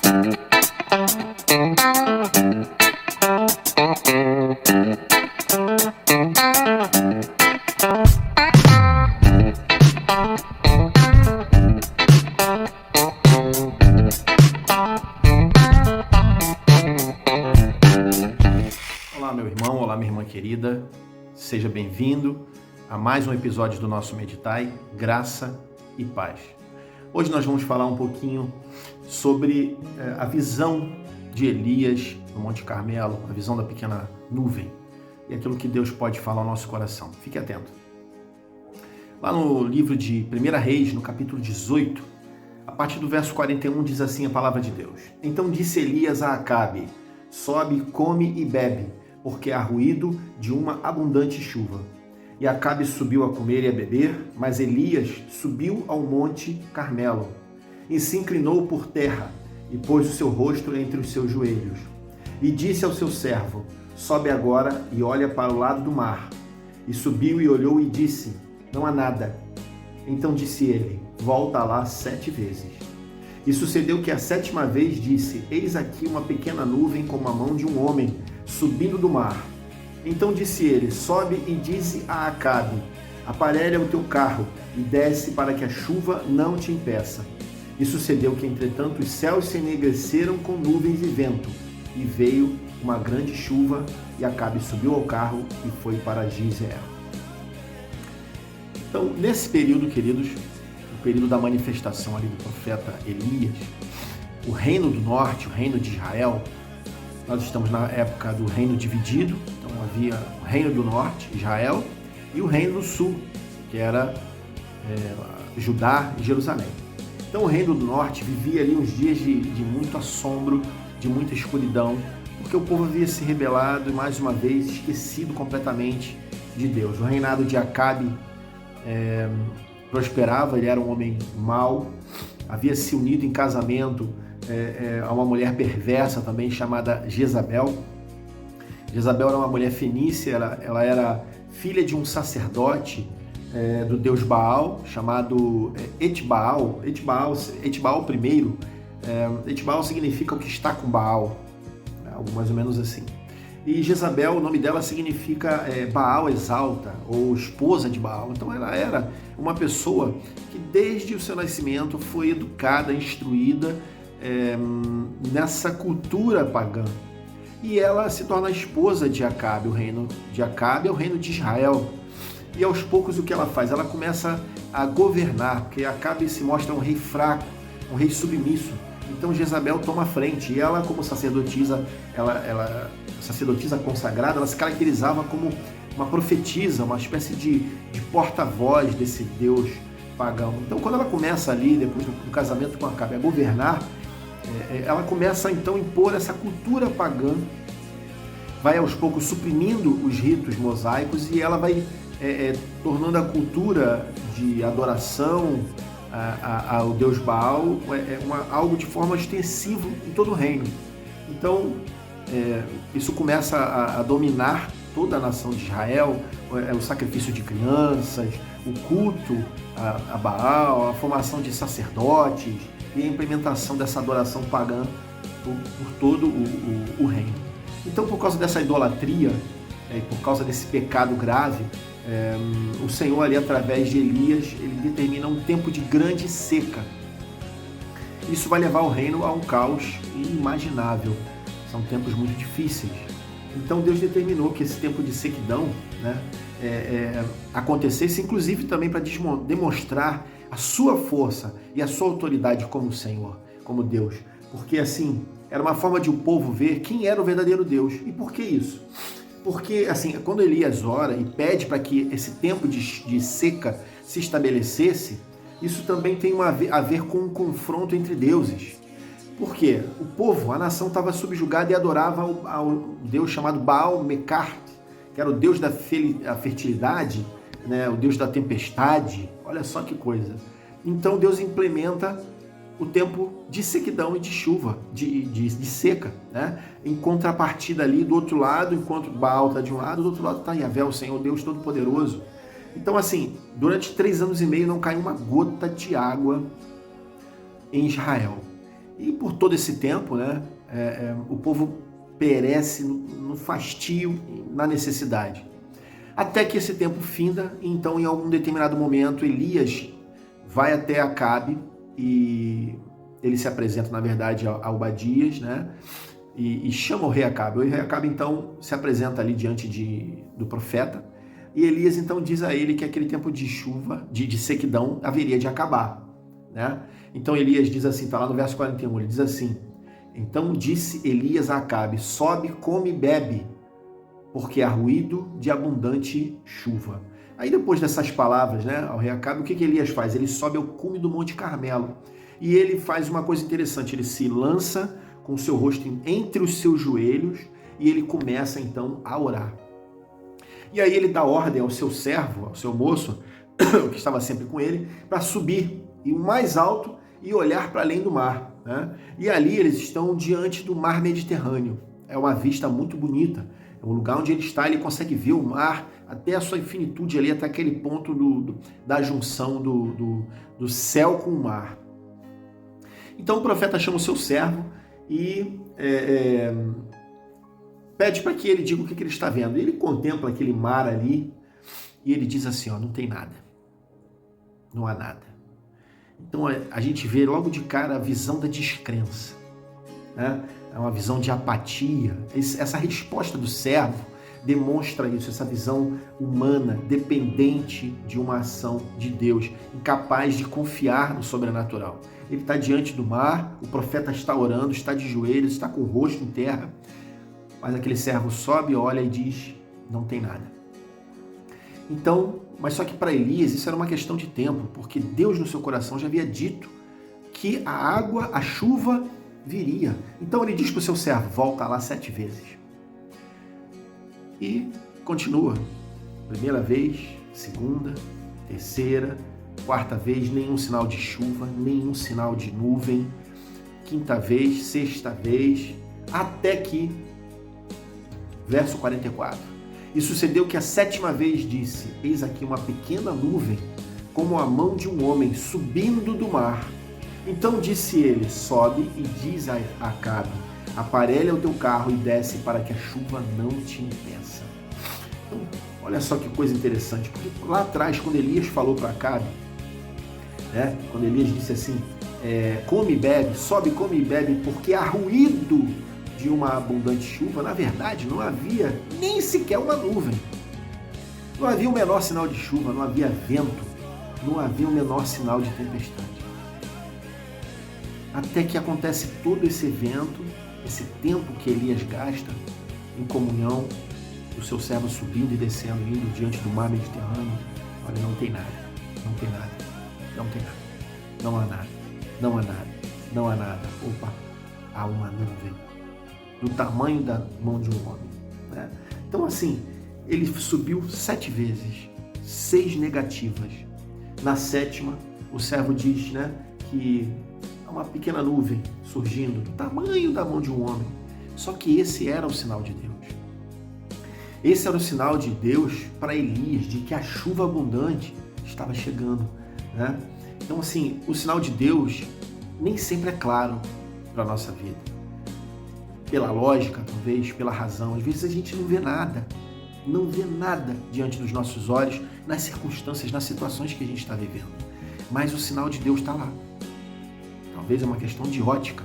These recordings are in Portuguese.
Olá, meu irmão, olá, minha irmã querida, seja bem-vindo a mais um episódio do nosso Meditai, Graça e Paz. Hoje nós vamos falar um pouquinho sobre a visão de Elias no Monte Carmelo, a visão da pequena nuvem e aquilo que Deus pode falar ao nosso coração. Fique atento. Lá no livro de 1 Reis, no capítulo 18, a partir do verso 41, diz assim a palavra de Deus. Então disse Elias a Acabe: sobe, come e bebe, porque há ruído de uma abundante chuva. E Acabe subiu a comer e a beber, mas Elias subiu ao monte Carmelo, e se inclinou por terra, e pôs o seu rosto entre os seus joelhos. E disse ao seu servo: sobe agora e olha para o lado do mar. E subiu e olhou e disse: não há nada. Então disse ele: volta lá 7 vezes. E sucedeu que a 7ª vez disse: eis aqui uma pequena nuvem como a mão de um homem, subindo do mar. Então disse ele: sobe e dize a Acabe: aparelha o teu carro e desce para que a chuva não te impeça. E sucedeu que, entretanto, os céus se enegreceram com nuvens e vento, e veio uma grande chuva, e Acabe subiu ao carro e foi para Jezreel. Então, nesse período, queridos, o período da manifestação ali do profeta Elias, o reino do norte, o reino de Israel, nós estamos na época do reino dividido, então havia o reino do norte, Israel, e o reino do sul, que era Judá e Jerusalém. Então o reino do norte vivia ali uns dias de muito assombro, de muita escuridão, porque o povo havia se rebelado e mais uma vez esquecido completamente de Deus. O reinado de Acabe prosperava, ele era um homem mau, havia se unido em casamento a uma mulher perversa também chamada Jezabel. Jezabel era uma mulher fenícia, ela era filha de um sacerdote do deus Baal, chamado Etbaal. Etbaal I. Etbaal significa o que está com Baal, algo mais ou menos assim. E Jezabel, o nome dela significa Baal exalta, ou esposa de Baal. Então ela era uma pessoa que desde o seu nascimento foi educada, instruída nessa cultura pagã. E ela se torna a esposa de Acabe. O reino de Acabe é o reino de Israel. E aos poucos o que ela faz? Ela começa a governar, porque Acabe se mostra um rei fraco, um rei submisso. Então Jezabel toma a frente, e ela, como sacerdotisa, sacerdotisa consagrada, ela se caracterizava como uma profetisa, uma espécie de porta-voz desse deus pagão. Então quando ela começa ali, depois do casamento com Acabe, a governar, ela começa então a impor essa cultura pagã, vai aos poucos suprimindo os ritos mosaicos, e ela vai tornando a cultura de adoração ao deus Baal algo de forma extensiva em todo o reino. Então isso começa a dominar toda a nação de Israel, o sacrifício de crianças, o culto a Baal, a formação de sacerdotes e a implementação dessa adoração pagã por todo o reino. Então, por causa dessa idolatria, por causa desse pecado grave, o Senhor ali, através de Elias, ele determina um tempo de grande seca. Isso vai levar o reino a um caos inimaginável. São tempos muito difíceis. Então Deus determinou que esse tempo de sequidão acontecesse, inclusive também para demonstrar a sua força e a sua autoridade como Senhor, como Deus. Porque assim, era uma forma de o povo ver quem era o verdadeiro Deus. E por que isso? Porque assim, quando Elias ora e pede para que esse tempo de seca se estabelecesse, isso também tem a ver com um confronto entre deuses. Por quê? O povo, a nação estava subjugada e adorava ao deus chamado Baal Mekart, que era o deus da fertilidade, né? O deus da tempestade. Olha só que coisa. Então Deus implementa o tempo de sequidão e de chuva, de seca, né? Em contrapartida ali do outro lado, enquanto Baal está de um lado, do outro lado está Yahvé, o Senhor Deus Todo-Poderoso. Então assim, durante 3 anos e meio não caiu uma gota de água em Israel. E por todo esse tempo, né, o povo perece no fastio, na necessidade. Até que esse tempo finda, e então em algum determinado momento Elias vai até Acabe e ele se apresenta, na verdade, a Obadias, né? E chama o rei Acabe. O rei Acabe então se apresenta ali diante do profeta, e Elias então diz a ele que aquele tempo de chuva, de sequidão, haveria de acabar, né? Então Elias diz assim, está lá no verso 41, ele diz assim: então disse Elias a Acabe, sobe, come e bebe, porque há ruído de abundante chuva. Aí depois dessas palavras, né, ao rei Acabe, o que Elias faz? Ele sobe ao cume do Monte Carmelo, e ele faz uma coisa interessante, ele se lança com o seu rosto entre os seus joelhos, e ele começa então a orar. E aí ele dá ordem ao seu servo, ao seu moço, que estava sempre com ele, para subir e o mais alto e olhar para além do mar, né? E ali eles estão diante do mar Mediterrâneo. É uma vista muito bonita. É um lugar onde ele está, ele consegue ver o mar até a sua infinitude ali, até aquele ponto da junção do céu com o mar. Então o profeta chama o seu servo e pede para que ele diga o que ele está vendo. Ele contempla aquele mar ali e ele diz assim, ó, não tem nada. Não há nada. Então a gente vê logo de cara a visão da descrença, né? É uma visão de apatia. Essa resposta do servo demonstra isso, essa visão humana, dependente de uma ação de Deus, incapaz de confiar no sobrenatural. Ele está diante do mar, o profeta está orando, está de joelhos, está com o rosto em terra, mas aquele servo sobe, olha e diz, não tem nada. Então, mas só que para Elias isso era uma questão de tempo, porque Deus no seu coração já havia dito que a água, a chuva viria. Então ele diz para o seu servo, volta lá 7 vezes. E continua. Primeira vez, segunda, terceira, quarta vez, nenhum sinal de chuva, nenhum sinal de nuvem. Quinta vez, sexta vez, até que, verso 44. E sucedeu que a 7ª vez disse, eis aqui uma pequena nuvem, como a mão de um homem subindo do mar. Então disse ele, sobe e diz a Acabe, aparelha o teu carro e desce para que a chuva não te impeça. Então, olha só que coisa interessante, porque lá atrás, quando Elias falou para Acabe, né, quando Elias disse assim, come e bebe, sobe, come e bebe, porque há ruído de uma abundante chuva, na verdade não havia nem sequer uma nuvem. Não havia o menor sinal de chuva, não havia vento, não havia o menor sinal de tempestade. Até que acontece todo esse evento, esse tempo que Elias gasta em comunhão, o seu servo subindo e descendo, indo diante do mar Mediterrâneo. Olha, não tem nada, não tem nada, não tem nada, não há nada, não há nada, não há nada. Opa, há uma nuvem do tamanho da mão de um homem, né? Então assim, ele subiu 7 vezes, 6 negativas. Na 7ª, o servo diz, né, que há uma pequena nuvem surgindo do tamanho da mão de um homem. Só que esse era o sinal de Deus. Esse era o sinal de Deus para Elias, de que a chuva abundante estava chegando, né? Então assim, o sinal de Deus nem sempre é claro para a nossa vida. Pela lógica, talvez, pela razão. Às vezes a gente não vê nada diante dos nossos olhos, nas circunstâncias, nas situações que a gente está vivendo. Mas o sinal de Deus está lá. Talvez é uma questão de ótica.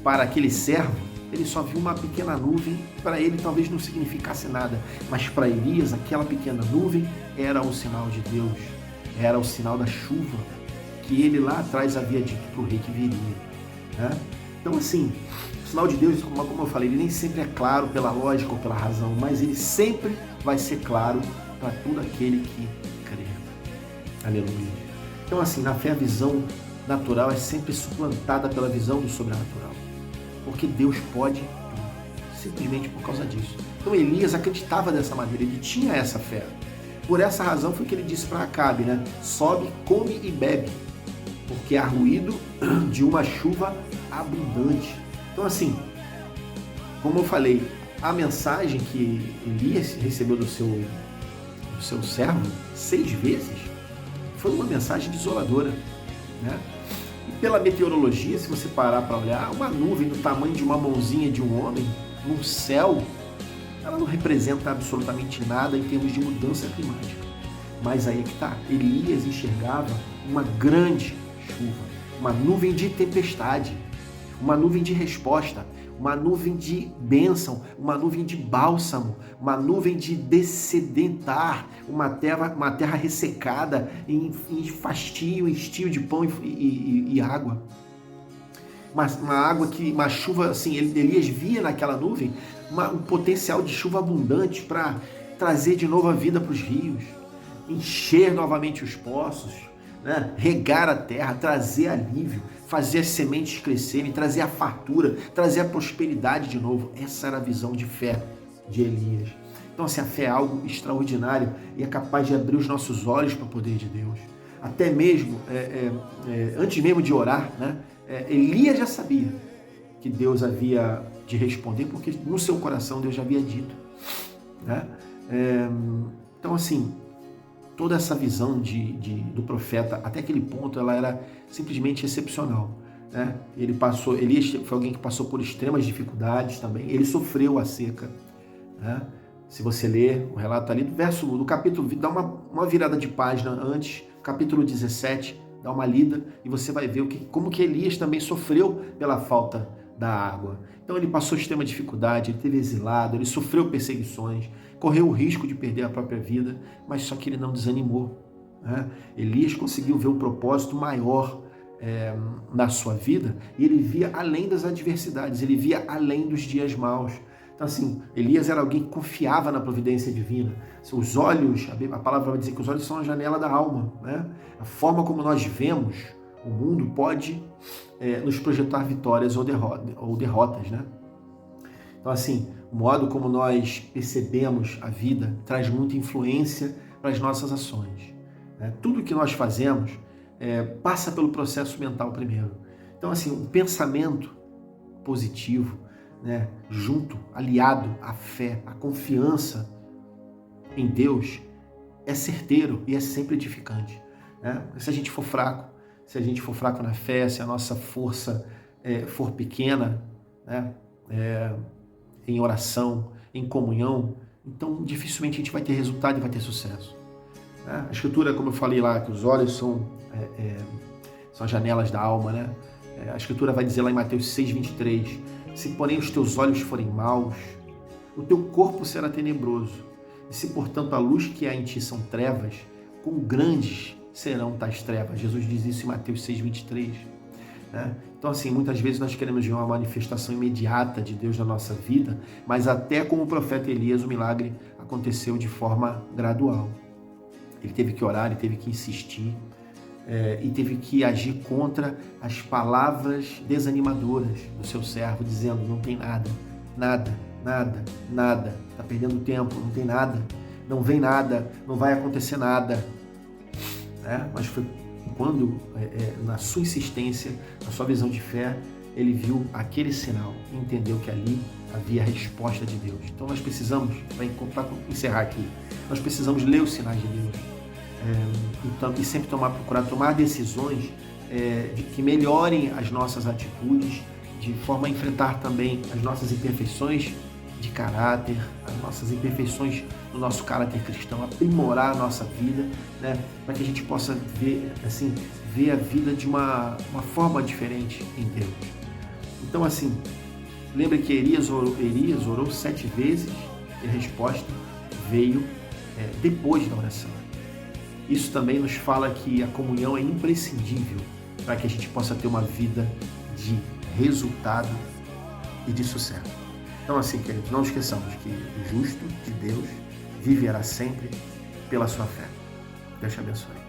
Para aquele servo, ele só viu uma pequena nuvem, para ele talvez não significasse nada, mas para Elias, aquela pequena nuvem era o sinal de Deus, era o sinal da chuva, que ele lá atrás havia dito para o rei que viria, né? Então assim, o sinal de Deus, como eu falei, ele nem sempre é claro pela lógica ou pela razão, mas ele sempre vai ser claro para todo aquele que crê. Aleluia. Então assim, na fé a visão natural é sempre suplantada pela visão do sobrenatural, porque Deus pode tudo, simplesmente por causa disso. Então Elias acreditava dessa maneira, ele tinha essa fé. Por essa razão foi que ele disse para Acabe, né? Sobe, come e bebe, porque há ruído de uma chuva abundante. Então assim, como eu falei, a mensagem que Elias recebeu do seu servo 6 vezes foi uma mensagem desoladora, né? E pela meteorologia, se você parar para olhar, uma nuvem do tamanho de uma mãozinha de um homem no céu, ela não representa absolutamente nada em termos de mudança climática. Mas aí é que está, Elias enxergava uma grande chuva, uma nuvem de tempestade, uma nuvem de resposta, uma nuvem de bênção, uma nuvem de bálsamo, uma nuvem de descedentar, uma terra ressecada em fastio, em estio de pão e água. Uma chuva, assim, Elias via naquela nuvem um potencial de chuva abundante para trazer de novo a vida para os rios, encher novamente os poços, né? Regar a terra, trazer alívio, fazer as sementes crescerem, trazer a fartura, trazer a prosperidade de novo. Essa era a visão de fé de Elias. Então, assim, a fé é algo extraordinário e é capaz de abrir os nossos olhos para o poder de Deus. Até mesmo, antes mesmo de orar, né? Elias já sabia que Deus havia de responder, porque no seu coração Deus já havia dito, né? Então, assim, toda essa visão do profeta, até aquele ponto, ela era simplesmente excepcional, né? Elias foi alguém que passou por extremas dificuldades também, ele sofreu a seca, né? Se você ler o relato ali do capítulo, dá uma virada de página antes, capítulo 17, dá uma lida e você vai ver como que Elias também sofreu pela falta da água. Então ele passou extrema dificuldade, ele teve exilado, ele sofreu perseguições, correu o risco de perder a própria vida, mas só que ele não desanimou, né? Elias conseguiu ver um propósito maior na sua vida e ele via além das adversidades, ele via além dos dias maus. Então, assim, Elias era alguém que confiava na providência divina. Os olhos, a palavra vai dizer que os olhos são a janela da alma, né? A forma como nós vemos o mundo pode nos projetar vitórias ou derrotas, né? Então, assim, o modo como nós percebemos a vida traz muita influência para as nossas ações, né? Tudo que nós fazemos passa pelo processo mental primeiro. Então, assim, o pensamento positivo, né, aliado à fé, à confiança em Deus, é certeiro e é sempre edificante, né? Se a gente for fraco na fé, se a nossa força for pequena, né, em oração, em comunhão, então dificilmente a gente vai ter resultado e vai ter sucesso, né? A Escritura, como eu falei lá, que os olhos são as janelas da alma, né? A Escritura vai dizer lá em Mateus 6:23, se porém os teus olhos forem maus, o teu corpo será tenebroso, e se portanto a luz que há em ti são trevas, quão grandes serão tais trevas. Jesus diz isso em Mateus 6:23, né? Então, assim, muitas vezes nós queremos ver uma manifestação imediata de Deus na nossa vida, mas até como o profeta Elias, o milagre aconteceu de forma gradual. Ele teve que orar, ele teve que insistir, e teve que agir contra as palavras desanimadoras do seu servo, dizendo, não tem nada, está perdendo tempo, não tem nada, não vem nada, não vai acontecer nada, né? Mas foi quando, na sua insistência, na sua visão de fé, ele viu aquele sinal e entendeu que ali havia a resposta de Deus. Então nós precisamos, para encerrar aqui, nós precisamos ler os sinais de Deus, e sempre procurar tomar decisões que melhorem as nossas atitudes, de forma a enfrentar também as nossas imperfeições de caráter, as nossas imperfeições do nosso caráter cristão, aprimorar a nossa vida, né, para que a gente possa ver a vida de uma forma diferente em Deus. Então, assim, lembre que Elias orou 7 vezes e a resposta veio depois da oração. Isso também nos fala que a comunhão é imprescindível para que a gente possa ter uma vida de resultado e de sucesso. Então, assim, queridos, não esqueçamos que o justo de Deus viverá sempre pela sua fé. Deus te abençoe.